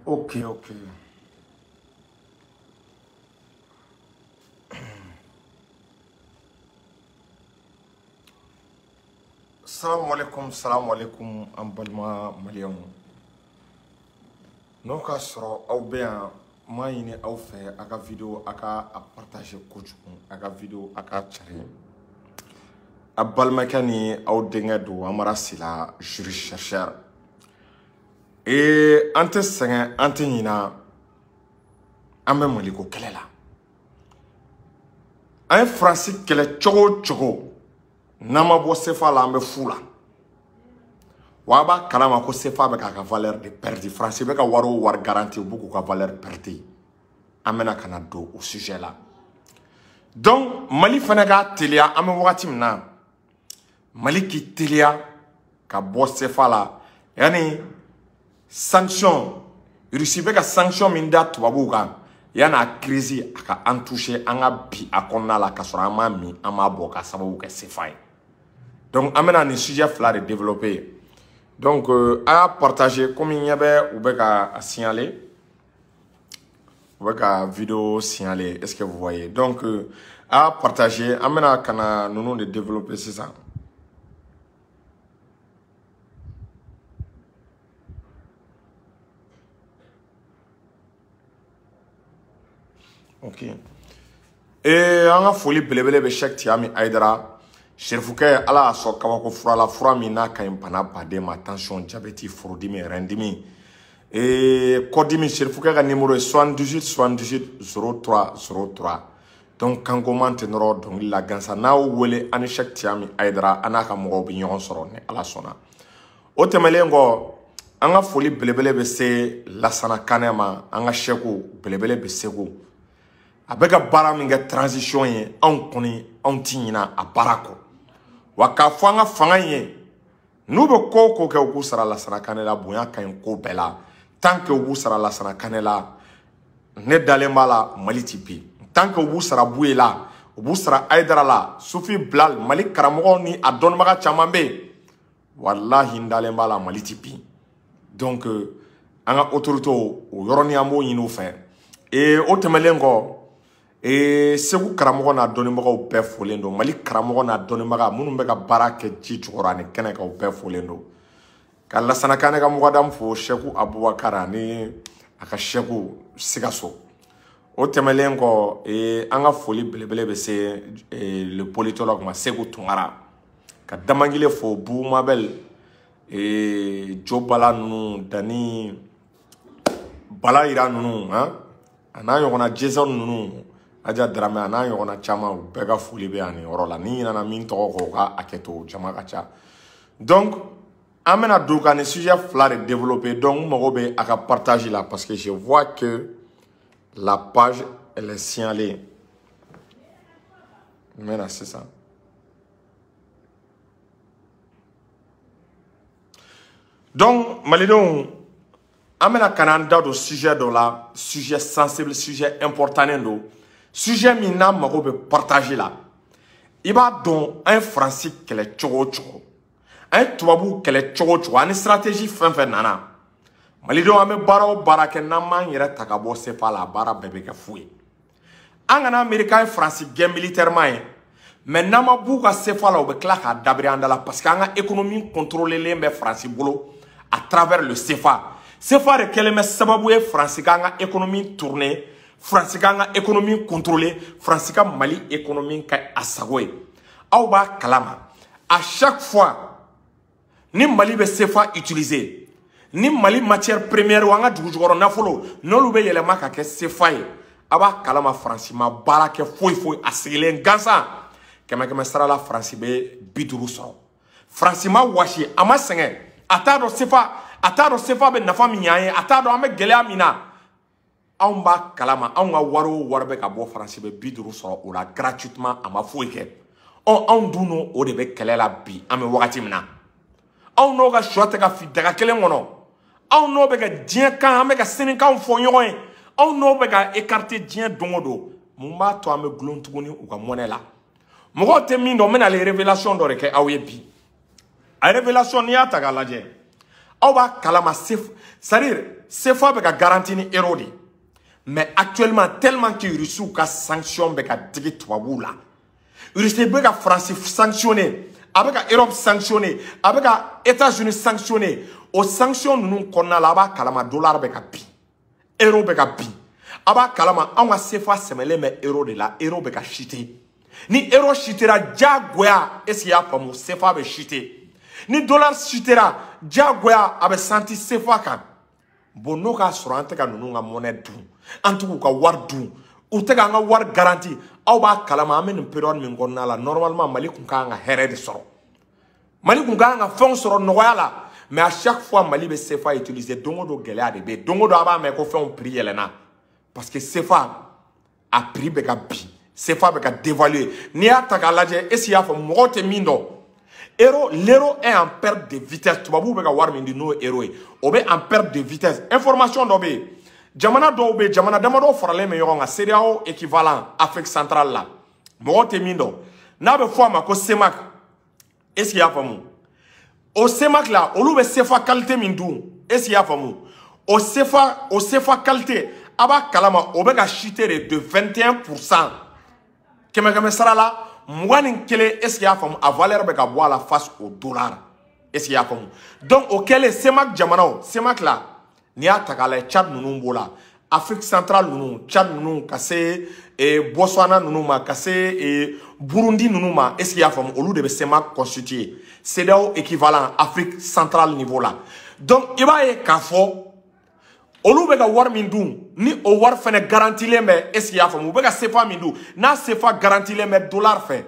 Ok. Salam alaikum, en balma malien. Non ka soro aw be yan ma yini aw fe aka vidéo aka a partager kojugu aka vidéo aka chare a balmakɛ ni aw denkɛ do amara sila jury chercheur ante sɛgɛn ante ɲina an bɛ Maliko kɛlɛ la an ye Faransi kɛlɛ cogo cogo n'an ma bɔ CFA la an bɛ fu la wa b'a kalama ko CFA bɛ k'a ka valeur de perdre Faransi bɛ ka wari o wari garanti u b'u k'u ka valeur perdre an bɛna ka na don o sujet la donc Mali fana ka teliya an bɛ wagati min na Mali k'i teliya ka bɔ CFA la yani sanction Russie bɛ ka sanction min da tubabuw kan yana crise a ka an toucher an ka bi a kɔnɔna la ka sɔrɔ an m'a min an m'a bɔ ka sababu kɛ CFA ye donc an bɛna nin sujet fila de développer donc a y'a partager comme ɲɛ bɛ u bɛ ka signaler u bɛ ka vidéo signaler est-ce que vous voyez donc a y'a partager an bɛna ka na ninnu de développer sisan. Ok. An ka foli belebele bɛ Cheikh Tiyami Aidara Serifukɛ ala y'a sɔn kabako fura la fura min n'a ka ɲi bana baden ma tension diabète furudimi rɛndimi kɔdimi Serifukɛ ka numéro ye 78 78 03 03 donc kankoman tɛ nɔrɔ dɔnkili la gansan n'a y'o wele ani Cheikh Tiyami Aidara an n'a ka mɔgɔw bɛ ɲɔgɔn sɔrɔ ni ala sɔnna o tɛmɛlen kɔ an ka foli belebele bɛ se Lasana Kanɛ ma an ka Cheikhu belebele bɛ Segu a bɛ ka baara min kɛ transition ye anw kɔni anw ti ɲina a baara kɔ wa k'a fɔ an ka fanga ye n'u bɛ ko o ko kɛ u k'u sara Lasana Kanɛ la bonya ka ɲi ko bɛɛ la tant que u b'u sara Lasana Kanɛ la ne dalen b'a la Mali ti bin tant que u b'u sara Buye la u b'u sara Aidara la Sufi Bilal Mali karamɔgɔw ni a dɔnnibaga caman bɛ yen walahi n dalen b'a la Mali ti bin donc an ka autorité o yɔrɔnin an b'o ɲini u fɛ o tɛmɛlen kɔ Segu karamɔgɔ n'a dɔnnibagaw bɛɛ folen don Mali karamɔgɔ n'a dɔnnibaga minnu bɛ ka baara kɛ ji jukɔrɔ ani kɛnɛ kan u bɛɛ folen don ka Lasana Kanɛ ka mɔgɔdamu fo Cheikhu Abubakar ani a ka Cheikhu Sikaso o tɛmɛlen kɔ an ka foli belebele bɛ se le politologue ma Segu Tunkara ka Damangile fo Bu Mabel Jo Bala ninnu Dani Bala Yira ninnu a n'a ɲɔgɔnna Jason ninnu Aja Drame a n'a ɲɔgɔnna caman u bɛɛ ka foli bɛ yan nin yɔrɔ la ni ɲinana min tɔgɔ kɔ u ka hakɛ to jama ka ca donc an bɛna don ka nin sujet fila de développer donc n mago bɛ a ka partage la parce que je vois que la page elle est signalée n bɛna sisan donc malidenw an bɛna ka n'an da don sujet dɔ la sujet sensible sujet important don sujet min n'a mago bɛ partage la i b'a dɔn an ye Faransi kɛlɛ cogo o cogo an ye tubabuw kɛlɛ cogo o cogo ani stratégie fɛn fɛn nana malidenw an bɛ baara o baara kɛ n'an m'an yɛrɛ ta ka bɔ CFA la a baara bɛɛ bɛ kɛ fu ye an kana Amerika an ye Faransi gɛn militairement ye mais n'an ma b'u ka CFA la u bɛ tila k'a dabiri an da la parce que an ka économie contrôlelen bɛ Faransi bolo à travers le CFA CFA de kɛlen bɛ sababu ye Faransi k'an ka économie tourner Faransi k'an ka économie contrôler Faransi ka Mali économie ka a sago ye aw b'a kalama à chaque fois ni Mali bɛ CFA utiliser ni Mali matière première ou an ka dugu jukɔrɔ nafolo n'olu bɛ yɛlɛma ka kɛ CFA ye a b'a kalama Faransi ma baara kɛ foyi foyi a sigilen gansan kɛmɛ kɛmɛ sara la Faransi bɛ 50 sɔrɔ Faransi ma wasi a ma sɛgɛn a t'a dɔn CFA bɛ nafa min ɲan ye a t'a dɔn an bɛ gɛlɛya min na anw b'a kalama anw ka wari o wari bɛ ka bɔ Faransi bɛ 50 sɔrɔ o la gratuitement a ma foyi kɛ anw dun n'o o de bɛ kɛlɛ la bi an bɛ wagati min na anw n'o ka sɔ tɛ ka fi daga kelen kɔnɔ anw n'o bɛ ka diɲɛ kan an bɛ ka sinikanw fɔ ɲɔgɔn ye anw n'o bɛ ka écarter diɲɛ don o don mun b'a to an bɛ gulon tuguni u ka monnaie la mɔgɔw tɛ min dɔn n bɛna révélation dɔ de kɛ aw ye bi a révélation n'i y'a ta k'a lajɛ aw b'a kalama c'est-à-dire CFA bɛ ka garantie ni euro de. Mais actuellement tellement que Russie ka sanction bɛ ka digi tubabu la. Russie bɛ ka France sanctionner, a bɛ ka Europe sanctionner, a bɛ ka États-Unis sanctionner. O sanction ninnu kɔnɔna la a b'a kalama dollar bɛ ka bin, euro bɛ ka bin. A b'a kalama anw ka CFA sɛmɛlen bɛ euro de la, euro bɛ ka chuter. Ni euro chutera diagoya, est-ce qu'il y a pas mon CFA bɛ chuter. Ni dollar chutera diagoya a bɛ senti CFA kan. Bon n'o ka sɔrɔ an tɛ ka ninnu ka monnaie dun, an t'u ka wari dun, u tɛ k'an ka wari garantie. Aw b'a kalama an bɛ nin période min kɔnɔna la normalement Mali kun kan ka hɛrɛ de sɔrɔ. Mali kun kan ka fɛnw sɔrɔ nɔgɔya la. Mais à chaque fois Mali bɛ CFA utiliser dongo do gɛlɛya de bɛ dongo do a b'a mɛn ko fɛnw prix yɛlɛna parce que CFA a prix bɛ ka bin, CFA bɛ ka dévaluer. N'i y'a ta k'a lajɛ est-ce qu'il y'a fɔ mɔgɔw tɛ min dɔn. L'euro est en perte de vitesse. Tubabu bɛ ka wari min di n'o euro ye. O bɛ en perte de vitesse. Information dɔ bɛ yen. Jamana dɔw bɛ yen, jamana damadɔ faralen bɛ ɲɔgɔn kan. CEDEAO équivalent Afrique centrale la. Mɔgɔw tɛ min dɔn. N'a bɛ fɔ a ma ko CEMAC. Est-ce qu'il y'a faamu? O CEMAC la, olu bɛ CFA qualité min dun. Est-ce qu'il y'a faamu? O CFA qualité, a b'a kalama, o bɛ ka chuter de 21%. Kɛmɛ kɛmɛ sara la. Mouane kele est-ce qu'il y a comme a valeur bɛ ka bɔ a la face au dollar, est-ce qu'il y a comme donc au kele CEMAC jamanao CEMAC la n'i y'a ta k'a lajɛ Tchad ninnu b'o la, Afrique centrale ninnu, Tchad ninnu ka se Botswana ninnu ma, ka se Burundi ninnu ma, est-ce qu'il y a comme olu de bɛ CEMAC constitué, CEDEAO équivalent Afrique centrale niveau la. Donc i b'a ye k'a fɔ olu bɛ ka wari min dun ni o wari fɛnɛ garantilen bɛ est-ce qu'il y'a faamu u bɛ ka CFA min dun n'a CFA garantilen bɛ dollar fɛ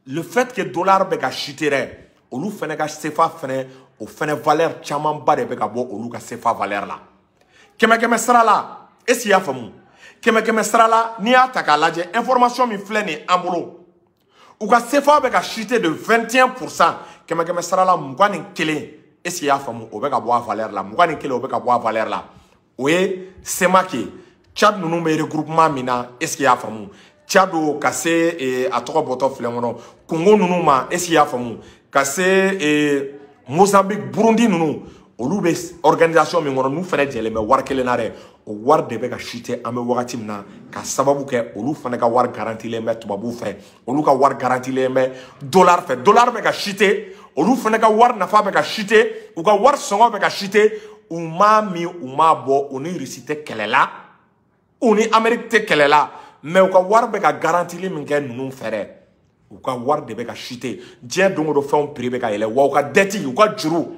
le fait que dollar bɛ ka chuter dɛ olu fɛnɛ ka CFA fɛnɛ o fɛnɛ valeur camanba de bɛ ka bɔ olu ka CFA valeur la kɛmɛ kɛmɛ sara la est-ce qu'il y'a faamu kɛmɛ kɛmɛ sara la n'i y'a ta k'a lajɛ information min filɛ nin an bolo u ka CFA bɛ ka chuter de 21%. Kɛmɛ kɛmɛ sara la 21 est-ce qu'il y'a faamu o bɛ ka bɔ a valeur la 21 o bɛ ka bɔ a valeur la. Oui, c'est ma qui. Tchad nous me regroupement mina. Est-ce qu'il y a famu? Tchad ou cassé et à trois boutons flémono. Congo nous ma. Est-ce qu'il y a famu? Cassé et Mozambique, Burundi nous. Olu organisation mi ngono nous fene jele me war kelenare o war de be ka chute ame wakati mna ka sababu ke olu fene ka war garantie le me tubabu fe olu ka war garantie le me dollar be ka chute olu fene ka war nafa be ka chute u ka war songo be ka chute uma mi uma bo uni risite kelela uni Amérique te kelela mais u ka war be ka garantie le min ke nunu fere u ka war de be ka chute dien dongo do fon prix be ka ele wa u ka deti u ka juru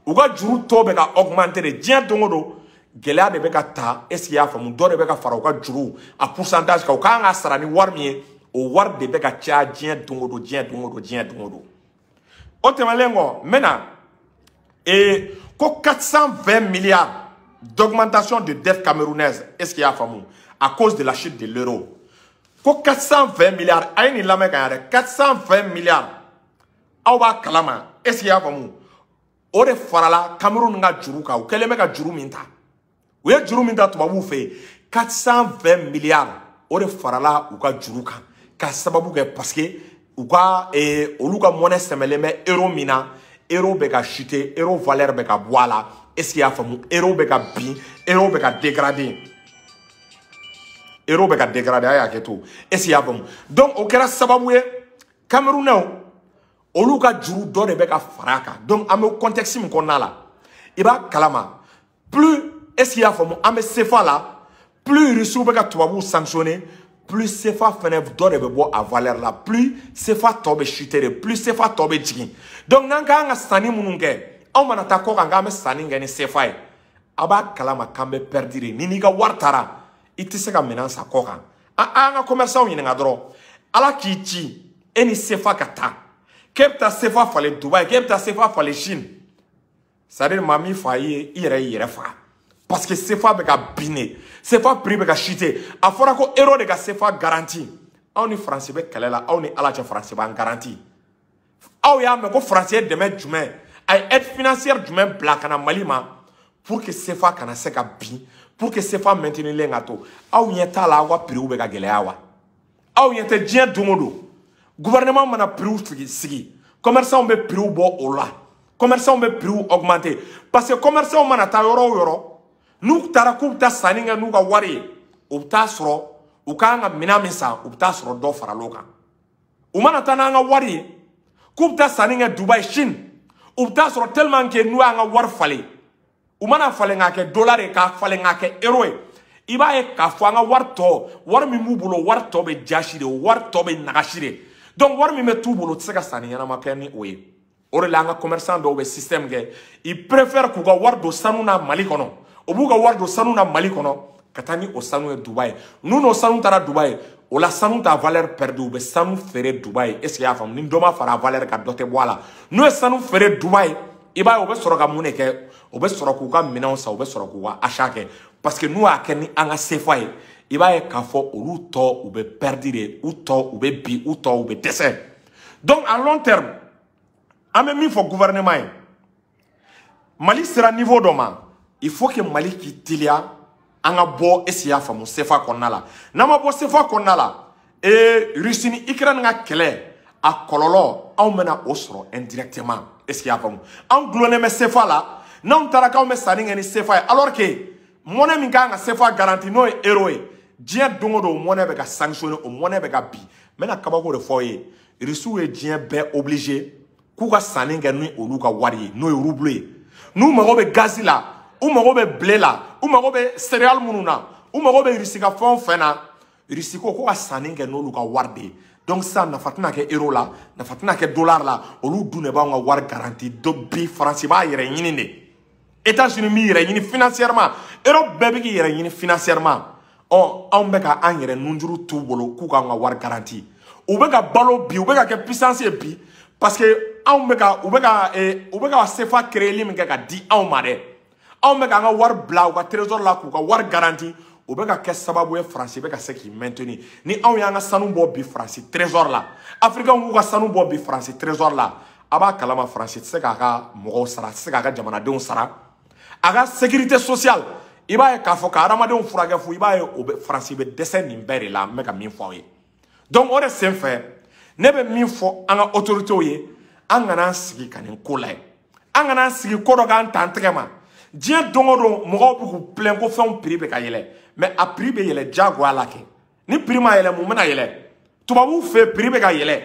uga juru to be ka augmenter de dien dongo do gɛlɛya de be ka ta est-ce qu'il y a famu dɔ de be ka fara uga juru a pourcentage ka u kan ka sara ni wari min ye o wari de be ka caya dien dongo do o tɛmɛlen kɔ maintenant ko 420 milliards d'augmentation de dette camerounaise est-ce qu'il y a famu à cause de la chute de l'euro ko 420 milliards a ye nin lamɛn ka yan dɛ 420 milliards aw b'a kalama est-ce qu'il y a famu o de farala Cameroun nga juru ka u kɛlen bɛ ka juru min ta u ye juru min ta tubabuw fɛ 420 milliards o de farala u ka juru kan ka sababu kɛ parce que u ka olu ka monnaie sɛmɛlen bɛ euro min na euro bɛ ka chuter euro valeur bɛ ka bɔ a la est-ce qu'il y a faamu euro bɛ ka bin euro bɛ ka dégrader euro bɛ ka dégrader a y'a kɛ to est-ce qu'il y a faamu donc o kɛra sababu ye Camerounais olu ka juru dɔ de bɛ ka fara kan donc an bɛ contexte min kɔnɔna la i b'a kalama plus est-ce qu'il y a faamu an bɛ CFA la plus Russiw bɛ ka tubabuw sanctionner plus CFA fɛnɛ dɔ de bɛ bɔ a valeur la plus CFA tɔ bɛ chuter de plus CFA tɔ bɛ jigin donc n'an kan ka sanni minnu kɛ anw mana taa kɔ kan k'an bɛ sanni kɛ ni CFA ye a b'a kalama k'an bɛ perdre de ni n'i ka wari taara i tɛ se ka minɛn san kɔ kan an ka commerçants ɲininka dɔrɔn ala k'i ci e ni CFA ka taa k'e bɛ taa CFA falen Dubaï k'e bɛ taa CFA falen Chine c'est-à-dire maa min fa ye i yɛrɛ y'i yɛrɛ faga parce que CFA bɛ ka binne CFA prix bɛ ka chuter a fɔra ko euro de ka CFA garantie aw ni France bɛ kɛlɛ la aw ni ala cɛ France b'an garantie aw y'a mɛn ko France ye dɛmɛ jumɛn a ye aide financière jumɛn bila ka na Mali ma pour que CFA kana se ka bin pour que CFA maintenilen ka to aw ɲɛ t'a la aw ka prix bɛ ka gɛlɛya wa aw ɲɛ tɛ diɲɛ don o don gouvernement mana prix sigi commerçants bɛ prix bɔ o la commerçants bɛ prix augmenter parce que commerçants mana taa yɔrɔ o yɔrɔ n'u taara k'u bɛ taa sanni kɛ n'u ka wari ye u bɛ taa sɔrɔ u kan ka minɛn min san u bɛ taa sɔrɔ dɔ faral'o kan u mana taa n'an ka wari ye k'u bɛ taa sanni kɛ Dubaï Chine u bɛ taa sɔrɔ tellement que n'u y'an ka wari falen u mana falen k'a kɛ dollar ye k'a falen k'a kɛ euro ye i b'a ye k'a fɔ an ka wari tɔ wari min b'u bolo wari tɔ bɛ jasi de wari tɔ bɛ nagasi de donc wari min bɛ t'u bolo u tɛ se ka sanni ɲɛnama kɛ ni o ye o de la an ka commerçant dɔw bɛ système kɛ ils préfèrent k'u ka wari don sanu na Mali kɔnɔ u b'u ka wari don sanu na Mali kɔnɔ ka taa ni o sanu ye Dubaï n'u n'o sanu taara Dubaï o la sanu ta valeur perdue u bɛ sanu feere Dubaï est-ce que i y'a faamu ni dɔ ma fara valeur kan dɔ tɛ bɔ a la n'u ye sanu feere Dubaï i b'a ye u bɛ sɔrɔ ka mun de kɛ u bɛ sɔrɔ k'u ka minɛnw san u bɛ sɔrɔ k'u ka achat kɛ parce que n'u y'a kɛ ni an ka CFA ye i b'a ye k'a fɔ olu tɔ u bɛ perdre de u tɔ u bɛ bin u tɔ u bɛ dɛsɛ donc à long terme an bɛ min fɔ gouvernement ye Mali sera niveau dɔ ma il faut que Mali k'i teliya an ka bɔ est-ce que i y'a faamu CFA kɔnɔna la n'an ma bɔ CFA kɔnɔna la Russie ni Ukraine ka kɛlɛ a kɔlɔlɔ anw bɛna o sɔrɔ indirectement est-ce que i y'a faamu anw gulonnen bɛ CFA la n'anw taara k'anw bɛ sanni kɛ ni CFA ye alors que monnaie min kan ka CFA garanti n'o ye euro ye diɲɛ don o don monnaie bɛ ka sanctionner o monnaie bɛ ka bin n bɛna kabako de fɔ aw ye Russiw ye diɲɛ bɛɛ obligé k'u ka sanni kɛ ni olu ka wari ye n'o ye ruble ye n'u mago bɛ gazi la u mago bɛ blé la u mago bɛ céréales minnu na u mago bɛ Russie ka fɛn o fɛn na Russie ko ka sanni kɛ n'olu ka wari de ye donc sisan nafa tɛna kɛ euro la nafa tɛna kɛ dollar la olu dun de b'anw ka wari garanti donc bi France b'a yɛrɛ ɲini de États-Unis b'i yɛrɛ ɲini financièrement Europe bɛɛ bɛ k'i yɛrɛ ɲini financièrement anw bɛ ka an yɛrɛ nunjuru t'u bolo k'u k'an ka wari garanti u bɛ ka balo bi u bɛ ka kɛ puissance ye bi parce que anw bɛ ka u bɛ ka CFA créer min kɛ ka di anw ma dɛ anw bɛ k'an ka wari bila u ka trésor la k'u ka wari garanti u bɛ ka kɛ sababu ye France bɛ ka se k'i maintenir ni anw y'an ka sanu bɔ bi France trésor la Africains k'u ka sanu bɔ bi France trésor la a b'a kalama France tɛ se k'a ka mɔgɔw sara a tɛ se k'a ka jamanadenw sara a ka sécurité sociale i b'a ye k'a fɔ ka adamadenw furakɛ fu i b'a ye o bɛ France bɛ dɛsɛ nin bɛɛ de la n bɛ ka min fɔ aw ye donc o de senfɛ ne bɛ min fɔ an ka autorités ye an kana an sigi ka nin ko lajɛ an kana an sigi ko dɔ k'an ta an tɛgɛ ma diɲɛ don o don mɔgɔw bɛ k'u plɛn ko fɛnw prix bɛ ka yɛlɛ mais a prix bɛ yɛlɛ diyagoya la kɛ ni prix ma yɛlɛ mun bɛna yɛlɛ tubabuw fɛ prix bɛ ka yɛlɛ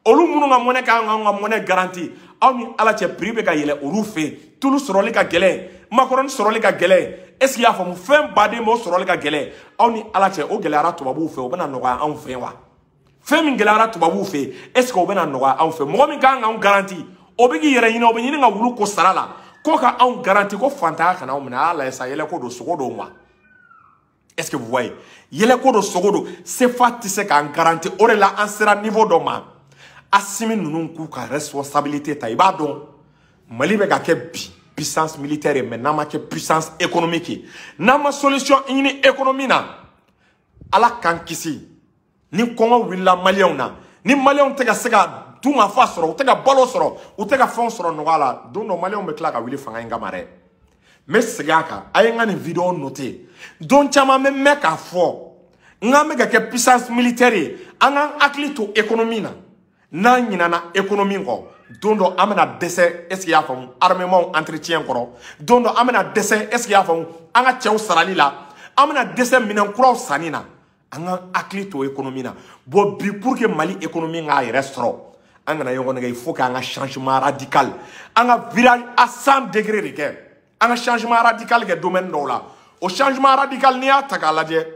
olu minnu ka monnaie kan ka monnaie garanti aw ni ala cɛ prix bɛ ka yɛlɛ olu fɛ tulu sɔrɔli ka gɛlɛn macaroni sɔrɔli ka gɛlɛn est-ce que i y'a faamu fɛn baden b'o sɔrɔli ka gɛlɛn aw ni ala cɛ o gɛlɛyara tubabuw fɛ o bɛna nɔgɔya anw fɛ wa fɛn min gɛlɛyara tubabuw fɛ est-ce que o bɛna nɔgɔya anw fɛ mɔgɔ min kan k'anw garanti o bɛ k'i yɛrɛ ɲini o bɛ ɲini ka wulu ko sara la ko ka anw garanti ko fantanya kana anw minɛ a y'a lajɛ sa yɛlɛko don sogo don wa est-ce que vous voyez yɛlɛko don sogo don CFA tɛ se k'an garanti o de la an sera niveau dɔ ma Assimi ninnu k'u ka responsabilité ta i b'a dɔn Mali bɛ ka kɛ bi puissance militaire ye mais n'an ma kɛ puissance économique ye n'an ma solution ɲini économie na ala k'an kisi ni kɔngɔ wulila maliyɛnw na ni maliyɛnw tɛ ka se ka dunkafa sɔrɔ u tɛ ka balo sɔrɔ u tɛ ka fɛnw sɔrɔ nɔgɔya la don dɔ maliyɛnw bɛ tila ka wuli fanga in kama dɛ n bɛ segin a kan a ye n ka nin vidéo noté don caman bɛ mɛn k'a fɔ n k'an bɛ ka kɛ puissance militaire ye an k'an hakili to économie na n'an ɲinana économie kɔ don dɔ an bɛna dɛsɛ est-ce que i y'a faamu armement entretien kɔrɔ don dɔ an bɛna dɛsɛ est-ce que i y'a faamu an ka cɛw sarali la an bɛna dɛsɛ minɛn kuraw sanni na an ka hakili to économie na bon bi pour que Mali économie k'a yɛrɛ sɔrɔ an kana ɲɔgɔn nɛgɛ il faut qu'an ka changement radical an ka virage à 100 degrés de kɛ an ka changement radical kɛ domaine dɔw la o changement radical n'i y'a ta k'a lajɛ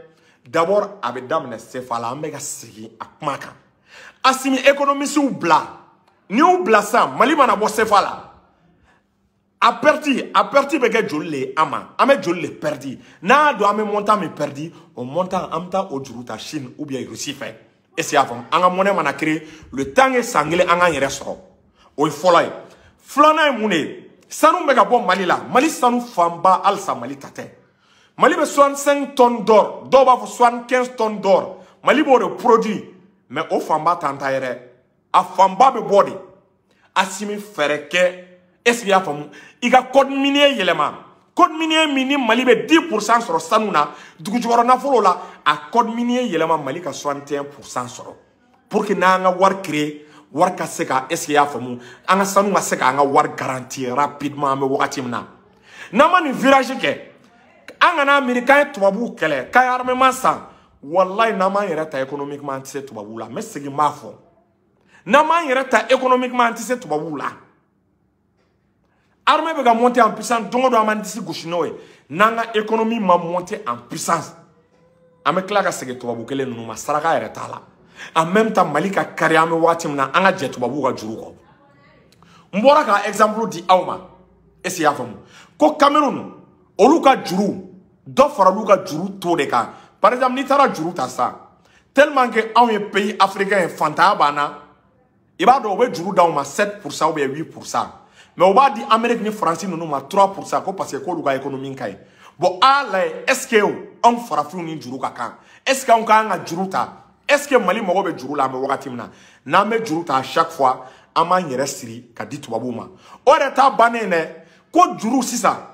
d'abord a bɛ daminɛ CFA la an bɛ ka segin a kuma kan Assimi économistes bila ni y'u bila sisan Mali mana bɔ CFA la a perti bɛ kɛ joli le an ma an bɛ joli le perdi n'a y'a dɔn an bɛ montant min perdi o montant an bɛ taa o juru ta Chine ou bien Russie fɛ est-ce que i y'a faamu an ka monnaie mana créer le temps que san kelen an k'an yɛrɛ sɔrɔ o ye fɔlɔ ye filanan ye mun de ye sanu bɛ ka bɔ Mali la Mali sanu fanba halisa Mali ta tɛ Mali bɛ 65 tonnes d'or dɔw b'a fɔ 75 tonnes d'or Mali b'o de produit mais o fanba t'an ta yɛrɛ a fanba bɛ bɔ de Assimi fɛɛrɛ kɛ est-ce que i y'a faamu i ka code minier yɛlɛma code minier min ni Mali bɛ 10% sɔrɔ sanu na dugujukɔrɔ nafolo la a code minier yɛlɛma Mali ka 61% sɔrɔ pour que n'an ka wari créer wari ka se ka est-ce que i y'a faamu an ka sanu ka se k'an ka wari garantir rapidement an bɛ wagati min na n'an ma nin virage kɛ angana américain tubabu kele kay armement san wallahi nama yerata économiquement antise tubabu la mais segi mafo nama yerata économiquement antise tubabu la armée va monter en puissance dongo do amandisi gushinoe nanga économie ma monter en puissance ame klaka segi tubabu kele nunu ma saraka yerata la en même temps malika kari ame wati mna anga jet tubabu ga juru ko mbora ka exemple di awma esi ya famu ko Cameroun oluka juru do fara luka juru to de ka par exemple ni tara juru ta sa tellement que un pays africain fanta bana iba do be juru daw ma 7% ou bien 8% mais on va dire Amérique ni France nous ma 3% ko parce que ko luka économie kai bon ala est-ce que on fara fu ni juru ka kan est-ce que on ka nga juru ta est-ce que Mali mogo be juru la me wakati mna na me juru ta à chaque fois ama nyere siri ka di tubabu ma o de ta banene ko juru sisa